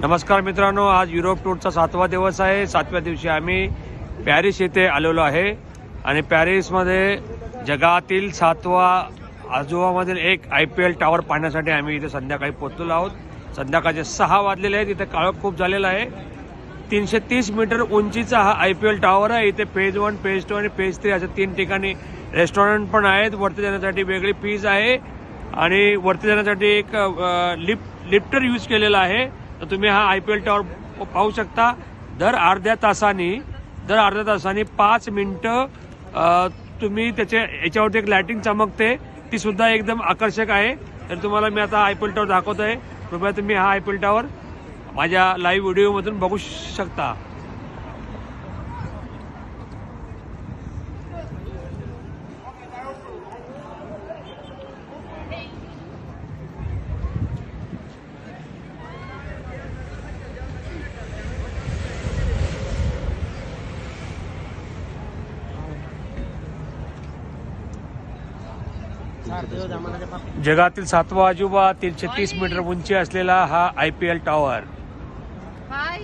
नमस्कार मित्रांनो, आज युरोप टूरचा 7वा दिवस आहे। 7व्या दिवशी आम्ही पॅरिस येथे आलेलो आहे आणि पॅरिसमध्ये जगातील 7वा आजोबामधील एक IPL टावर पाहण्यासाठी आम्ही इथे संध्याकाळी पोहोचलेलो आहोत। संध्याकाळचे 6 वाजलेले आहेत। इथे काळोख खूप झालेला आहे। 330 मीटर उंचीचा हा IPL टावर आहे। इथे फेज 1, फेज 2 आणि फेज 3 अशा 3 ठिकाणी रेस्टॉरंट पण आहेत। वरती जाण्यासाठी वेगळी फीज आहे आणि वरती जाण्यासाठी एक लिफ्टर यूज केलेला आहे। तर तुम्ही हा IPL टावर पाहू शकता। दर अर्ध्या तासाने 5 मिनिटं तुम्ही याच्यावरती एक लाइटिंग चमकते, ती सुद्धा एकदम आकर्षक आहे। तर तुम्हाला मी आता IPL टावर दाखवतोय। कृपया तुम्ही हा IPL टावर माझ्या लाईव्ह व्हिडिओमधून बघू शकता। जगातील 7वा आजोबा 330 मीटर उंची असलेला हा IPL टावर। हाय